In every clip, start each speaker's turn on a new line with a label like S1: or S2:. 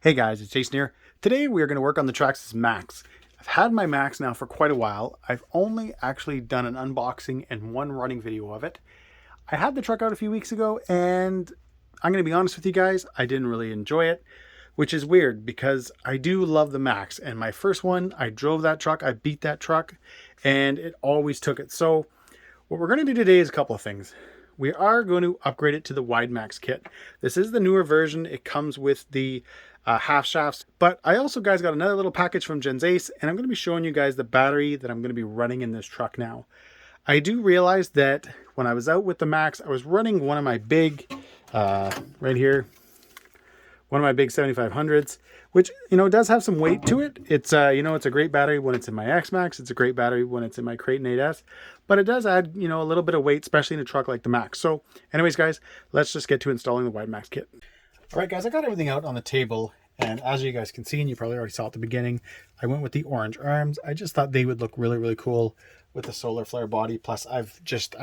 S1: Hey guys, it's Jason here. Today we are going to work on the Traxxas Maxx. I've had my Maxx now for quite a while. I've only actually done an unboxing and one running video of it. I had the truck out a few weeks ago and I'm going to be honest with you guys, I didn't really enjoy it, which is weird because I do love the Maxx, and my first one, I drove that truck, I beat that truck, and it always took it. So what we're going to do today is a couple of things. We are going to upgrade it to the WideMaxx kit. This is the newer version. It comes with the half shafts, but I also guys got another little package from Gensace, and I'm going to be showing you guys the battery that I'm going to be running in this truck now. I do realize that when I was out with the Maxx, I was running one of my big right here, one of my big 7500s, which, you know, does have some weight to it. It's you know, it's a great battery when it's in my X-maxx. It's a great battery when it's in my Crate 8S, but it does add, you know, a little bit of weight, especially in a truck like the Maxx. So anyways guys, let's just get to installing the WideMaxx kit. All right guys, I got everything out on the table, and as you guys can see, and you probably already saw at the beginning, I went with the orange arms. I just thought they would look really cool with the solar flare body. Plus I've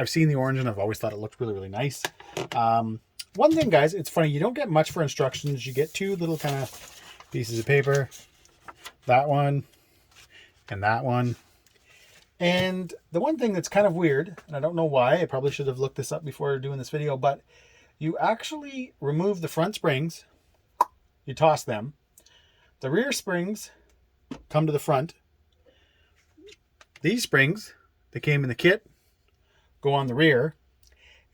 S1: seen the orange and I've always thought it looked really nice. One thing guys, it's funny, you don't get much for instructions. You get two little kind of pieces of paper, that one and that one. And the one thing that's kind of weird, and I don't know why, I probably should have looked this up before doing this video, but you actually remove the front springs, you toss them. The rear springs come to the front. These springs that came in the kit go on the rear.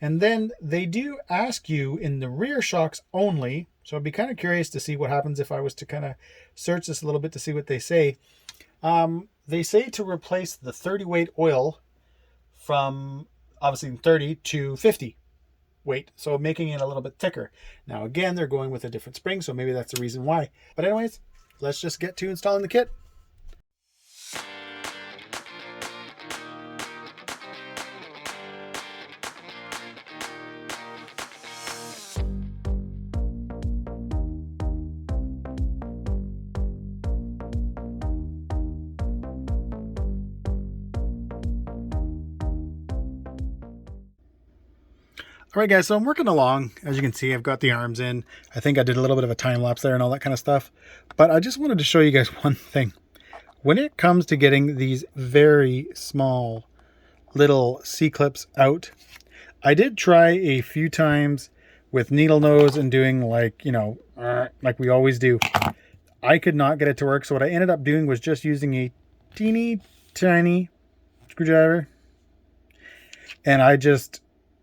S1: And then they do ask you in the rear shocks only, so I'd be kind of curious to see what happens if I was to kind of search this a little bit to see what they say. They say to replace the 30 weight oil from obviously 30 to 50 weight, so making it a little bit thicker. Now again, they're going with a different spring, so maybe that's the reason why. But anyways, let's just get to installing the kit. All right guys, so I'm working along. As you can see, I've got the arms in. I think I did a little bit of a time lapse there and all that kind of stuff. But I just wanted to show you guys one thing. When it comes to getting these very small little C-clips out, I did try a few times with needle nose and doing like, you know, like we always do. I could not get it to work. So what I ended up doing was just using a teeny tiny screwdriver. And I just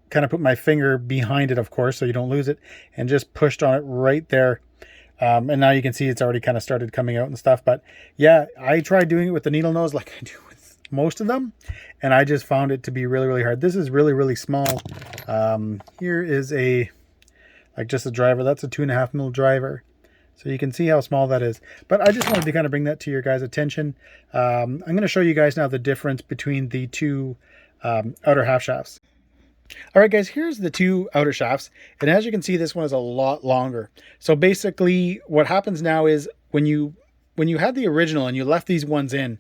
S1: kind of put my finger behind it, of course, so you don't lose it, and just pushed on it right there. And now you can see it's already kind of started coming out and stuff. But yeah, I tried doing it with the needle nose like I do with most of them, and I just found it to be really hard. This is really small. Here is a, like just a driver. That's a 2.5 mil driver. So you can see how small that is. But I just wanted to kind of bring that to your guys' attention. I'm going to show you guys now the difference between the two outer half shafts. All right guys, here's the two outer shafts, and as you can see, this one is a lot longer. So basically what happens now is when you had the original and you left these ones in,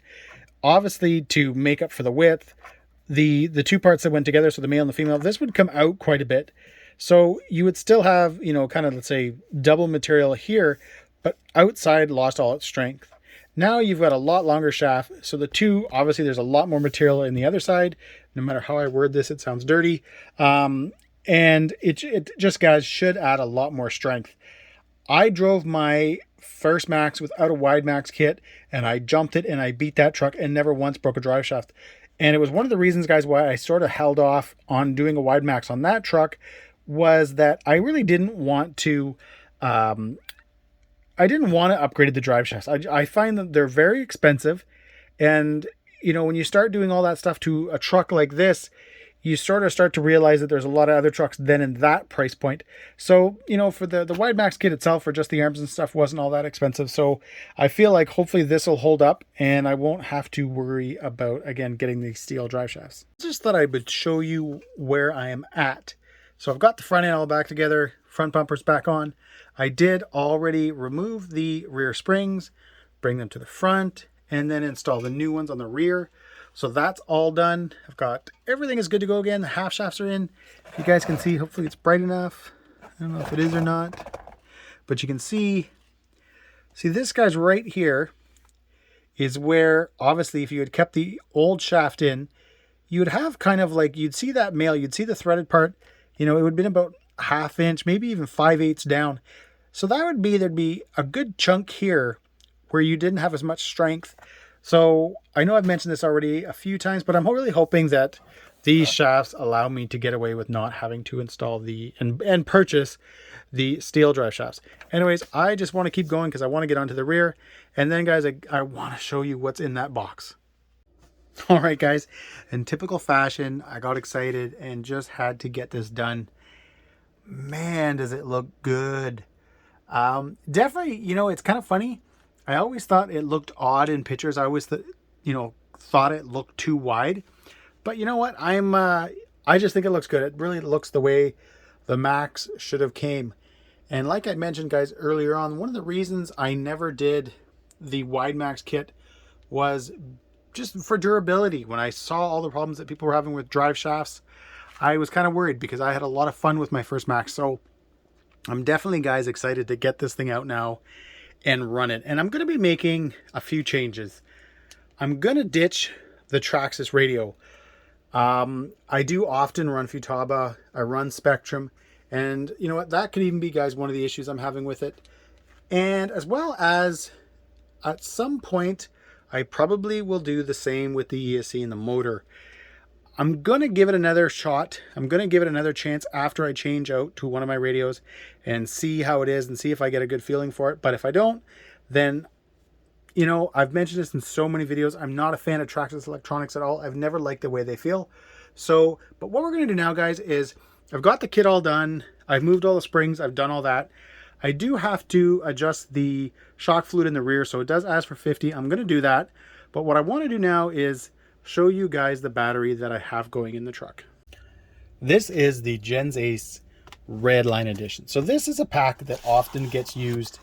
S1: obviously to make up for the width, the two parts that went together, so the male and the female, this would come out quite a bit. So you would still have, you know, kind of, let's say, double material here, but outside lost all its strength. Now you've got a lot longer shaft, so the two, obviously there's a lot more material in the other side. No matter how I word this, it sounds dirty. And it just, guys, should add a lot more strength. I drove my first Maxx without a WideMaxx kit, and I jumped it and I beat that truck and never once broke a drive shaft. And it was one of the reasons, guys, why I sort of held off on doing a WideMaxx on that truck, was that I really didn't want to upgrade the drive shafts. I find that they're very expensive, and you know, when you start doing all that stuff to a truck like this, you sort of start to realize that there's a lot of other trucks then in that price point. So, you know, for the WideMaxx kit itself, for just the arms and stuff, wasn't all that expensive. So I feel like hopefully this will hold up and I won't have to worry about, again, getting these steel drive shafts. Just thought I would show you where I am at. So I've got the front end all back together, front bumpers back on. I did already remove the rear springs, bring them to the front, and then install the new ones on the rear. So that's all done. I've got everything is good to go again. The half shafts are in. You guys can see, hopefully it's bright enough. I don't know if it is or not, but you can see See, this guy's right here is where, obviously, if you had kept the old shaft in, you would have kind of like, you'd see that male, you'd see the threaded part, you know, it would have been about 1/2 inch, maybe even 5/8 down. So that would be, there'd be a good chunk here where you didn't have as much strength. So I know I've mentioned this already a few times, but I'm really hoping that these shafts allow me to get away with not having to install the and purchase the steel drive shafts. Anyways, I just want to keep going because I want to get onto the rear. And then guys, I want to show you what's in that box. All right, guys, in typical fashion, I got excited and just had to get this done. Man, does it look good. Definitely, you know, it's kind of funny. I always thought it looked odd in pictures. I always thought it looked too wide. But you know what? I just think it looks good. It really looks the way the Maxx should have came. And like I mentioned, guys, earlier on, one of the reasons I never did the WideMaxx kit was just for durability. When I saw all the problems that people were having with drive shafts, I was kind of worried because I had a lot of fun with my first Maxx. So I'm definitely, guys, excited to get this thing out now and run it. And I'm going to be making a few changes. I'm going to ditch the Traxxas radio. I do often run Futaba. I run Spectrum. And you know what? That could even be, guys, one of the issues I'm having with it. And as well as at some point, I probably will do the same with the ESC and the motor. I'm going to give it another shot. I'm going to give it another chance after I change out to one of my radios and see how it is and see if I get a good feeling for it. But if I don't, then, you know, I've mentioned this in so many videos. I'm not a fan of Traxxas electronics at all. I've never liked the way they feel. So, but what we're going to do now, guys, is I've got the kit all done. I've moved all the springs. I've done all that. I do have to adjust the shock fluid in the rear, so it does ask for 50. I'm going to do that. But what I want to do now is show you guys the battery that I have going in the truck. This is the Gensace Redline edition. So this is a pack that often gets used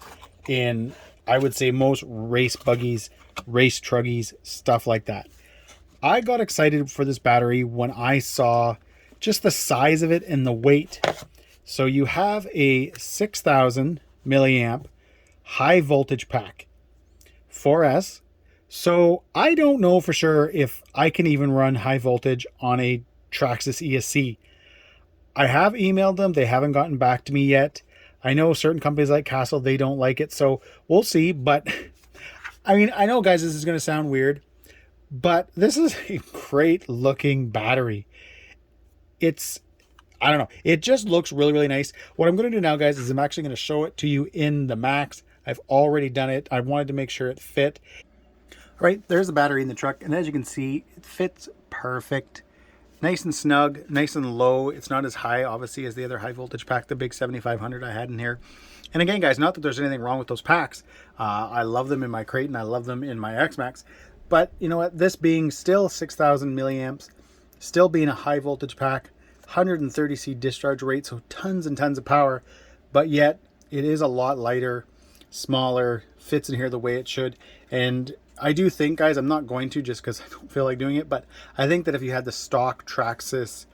S1: in, I would say, most race buggies, race truggies, stuff like that. I got excited for this battery when I saw just the size of it and the weight. So you have a 6,000 milliamp high voltage pack, 4S. So I don't know for sure if I can even run high voltage on a Traxxas ESC. I have emailed them. They haven't gotten back to me yet. I know certain companies like Castle, they don't like it. So we'll see. But I mean, I know, guys, this is going to sound weird, but this is a great looking battery. I don't know. It just looks really, really nice. What I'm going to do now, guys, is I'm actually going to show it to you in the Maxx. I've already done it. I wanted to make sure it fit. All right, there's the battery in the truck. And as you can see, it fits perfect. Nice and snug, nice and low. It's not as high, obviously, as the other high voltage pack, the big 7500 I had in here. And again, guys, not that there's anything wrong with those packs. I love them in my crate and I love them in my X-maxx. But you know what? This being still 6,000 milliamps, still being a high voltage pack, 130C discharge rate, so tons and tons of power, but yet it is a lot lighter, smaller, fits in here the way it should. And I do think, guys, I'm not going to just because I don't feel like doing it, but I think that if you had the stock Traxxas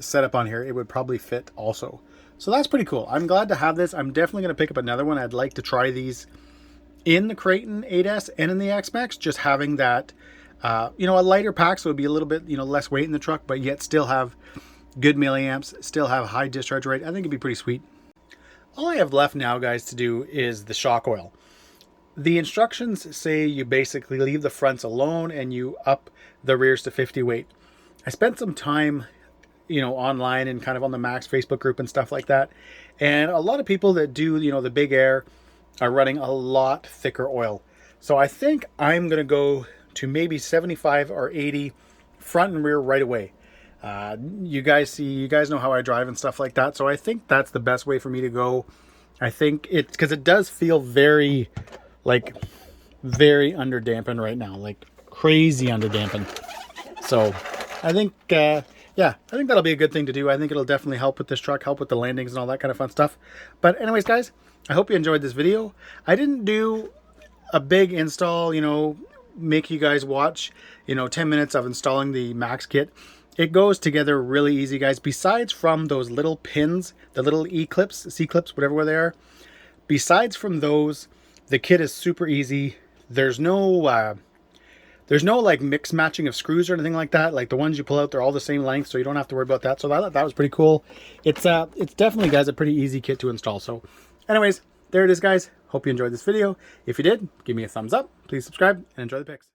S1: setup on here, it would probably fit also. So that's pretty cool. I'm glad to have this. I'm definitely going to pick up another one. I'd like to try these in the Kraton 8S and in the X-maxx, just having that, you know, a lighter pack, so it would be a little bit, you know, less weight in the truck, but yet still have good milliamps, still have high discharge rate. I think it'd be pretty sweet. All I have left now, guys, to do is the shock oil. The instructions say you basically leave the fronts alone and you up the rears to 50 weight. I spent some time, you know, online and kind of on the Maxx Facebook group and stuff like that. And a lot of people that do, you know, the big air are running a lot thicker oil. So I think I'm going to go to maybe 75 or 80 front and rear right away. You guys know how I drive and stuff like that. So I think that's the best way for me to go. I think it's because it does feel very underdampened right now, like crazy underdampened. So I think, yeah, I think that'll be a good thing to do. I think it'll definitely help with this truck, help with the landings and all that kind of fun stuff. But anyways, guys, I hope you enjoyed this video. I didn't do a big install, you know, make you guys watch, you know, 10 minutes of installing the Maxx kit. It goes together really easy, guys. Besides from those little pins, the little E-clips, C-clips, whatever they are, besides from those, The kit is super easy. There's no like mix matching of screws or anything like that. Like the ones you pull out, they're all the same length, so you don't have to worry about that. So I thought that was pretty cool. It's definitely, guys, a pretty easy kit to install. So anyways, there it is, guys. Hope you enjoyed this video. If you did, give me a thumbs up. Please subscribe and enjoy the pics.